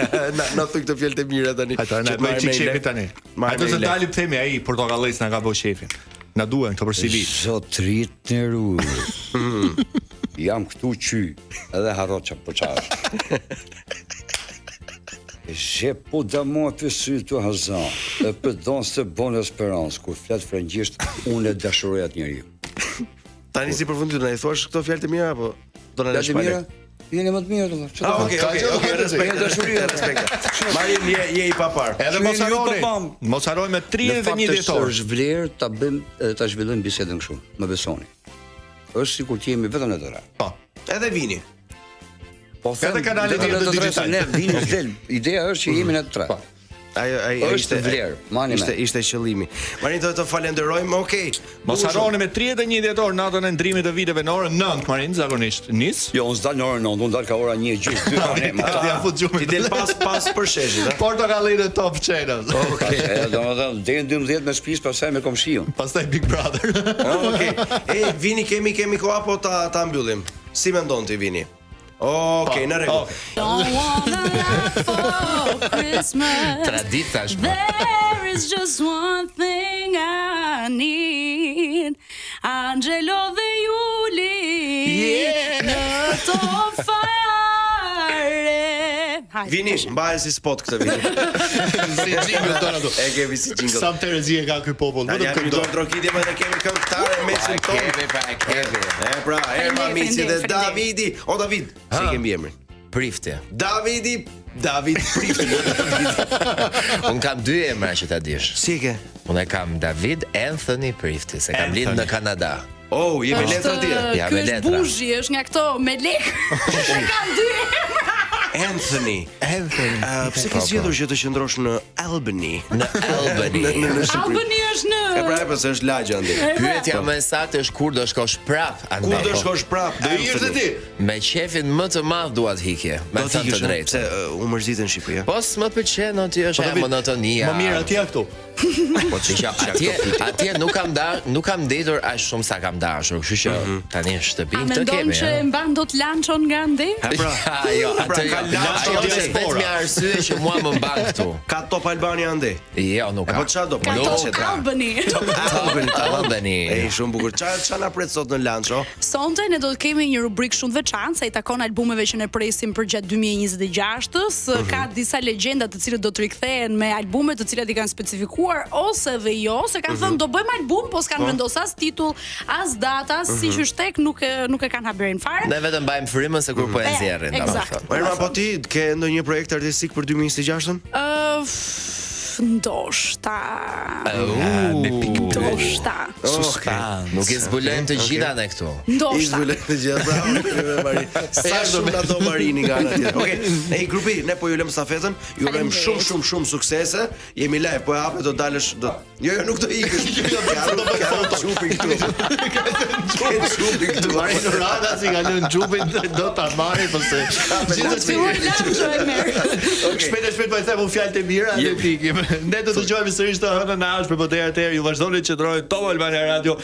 Na thë këtë fjalë të mira tani. Ata na bëj çik shefi tani. Ato se dalim themi ai portokallës na ka bëu shefin. Na duhen këto për CV. Zotrit Neru. Jam këtu qy, edhe harroça po çash. Je po da mua të sy të hazan. E për don se bon esperance kur flet frëngjisht unë e dashuroj atë njeriu. Tani si përfundim do na i thosh këto fjalë të mira apo do na lësh pa lek? Jeni më të mirë do të thosh. Okej, respekt. Marin je i papar. Edhe mos harroj me 31 dhjetor. Është vlerë ta bëjmë ta zhvillojmë bisedën kështu, më besoni. Është sikur të jemi vetëm ne të rrah. Po. Edhe vini. Po edhe kanalet e digital. Ne vini del. Ideja është që jemi ne të rrah. Ai ishte vlerë. Ishte qëllimi. Marin do të falenderojmë. Okej. Mos harroni me 31 dhjetor natën e ndrimit të viteve në orën 9 Marin zakonisht. Nis. Jo, unë dal në orën 9, unë dal ka ora 1:30 2 Ti del pas për sheshit, a? Portokallin Top Channel. Okej. Domethënë deri në 12 me shtëpis, pastaj me komshiun. Pastaj Big Brother. Okej. Vini kemi kohë apo ta mbyllim? Si mendon ti vini? Okej, në rregull. Tradita është. There is just one thing I need. Angelo dhe Juli. Në Top Fire. Vini, mbahet si spot këtë vini. Si jingle tonë ato. E kemi si jingle. Sam Terezi e ka ky popull. Vetëm këndon trokitje më ne kemi këngëtarë me sin tonë. Pra, Erma Mici dhe Davidi. O David, si kemi emrin? Prifti. David Prifti. Unë kam 2 emra që ta dish. Si e ke? Unë e kam David Anthony Prifti, se kam lind në Kanada. Oh, je me letra ti? Ja, me letra. Ky është buzhi, është nga këto me lek. E kam 2 emra. Anthony. Pse ke zgjedhur që të qëndrosh në Albany? Në Albany. Albany është në. E pra, pse është lagja andi. Pyetja më e saktë është kur do shkosh prap andaj. Kur do shkosh prap? Do ishte ti? Me qefin më të madh dua të hikje. Me thënë të drejtë. Se u mërziten në Shqipëri. Po s'më pëlqen aty është monotonia. Më mirë atje këtu. Po Atje nuk kam ndetur aq shumë sa kam dashur, kështu që tani në shtëpi A këtë mendon kemi. që mban dot lançon nga ande? Jo, atë lanço vetëm arsye që mua më mban këtu. Ka Top Albania ande? Jo, nuk Po ka. çfarë do? Ka Top Albany. Albany. Shumë bukur. Çfarë na pret sot në lanço? Sonte ne do të kemi një rubrik shumë të veçantë sa i takon albumeve që ne presim për gjatë 2026-s. Ka disa legjenda të cilët do të rikthehen me albume të cilat i kanë specifikuar ose dhe jo, se kanë thënë do bëjmë album, po s'kan vendosur as titull, as data, as si qyshtek nuk e kanë haberin fare. Ne vetëm mbajmë frymën se kur po e nxjerrin, Eksakt. Erma, po ti ke ndonjë projekt artistik për 2026-ën? Ndoshta. Me pikë Ndoshta. Nuk i zbulojmë të gjitha ne këtu. Ndoshta. Të gjithë bravo Mari. Sa shumë na do Marini nga ana tjetër. Okej, ne i grupi, ne po ju lëm stafetën, ju urojmë shumë suksese. Jemi live, po e hapë do dalësh do. Jo, nuk do ikësh. Do bëj foto çupi këtu. Çupi këtu. Marino Rada si ka lënë xhupin do ta marrë po se Kur të filloj lanço e merr. shpejt po e them un fjalët e mira dhe pikim. Ne do të dëgjojmë sërish të hënën në ash për botëra të ju vazhdoni të qëndroni Top Albania Radio.